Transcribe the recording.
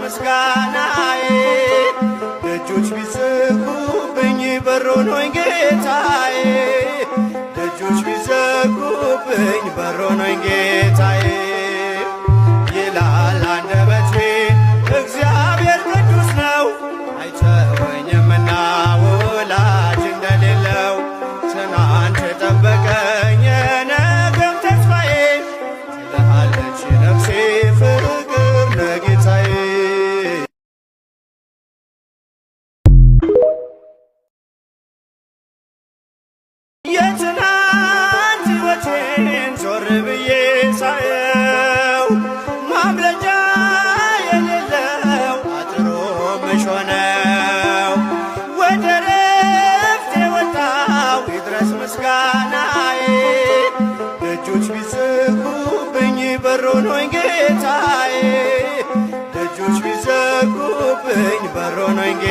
ምስጋናዬ ደጆች ቢዘጉብኝ በሮ ሆኖኝ ጌታዬ ደጆች ቢዘጉብኝ በሮ ሆኖኝ ጌታዬ ይላል አንደበቴ እግዚአብሔር ቅዱስ ነው አይተወኝምና ወላጅ እንደሌለው ትናንት የጠበቀኝ የነገም ተስፋዬ ትልሃለች ነፍሴ ፍቅር ነጌታዬ የትናንት ሕይወቴን ዞር ብዬ ሳየው ማምለጫ የሌለው አጥሮ መሽ ሆነው ወደ ረፍቴ ወጣው ይድረስ ምስጋናዬ ደጆች ቢዘጉብኝ በሮ ሆኖኝ ጌታዬ ደጆች ቢዘጉብኝ በሮ ሆኖኝ